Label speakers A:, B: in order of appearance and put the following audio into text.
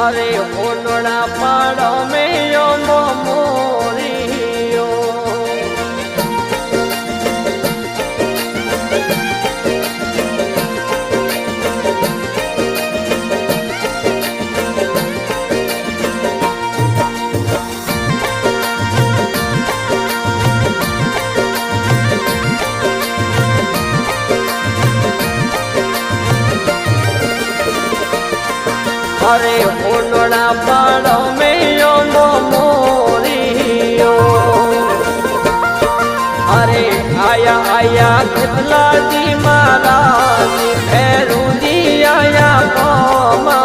A: अरे ओनड़ा पाड़ो में यो मोरियो अरे ओनड़ा पाड़ो में यो मोरियो अरे आया आया कितला जी महाराज भैरू जी आया मामा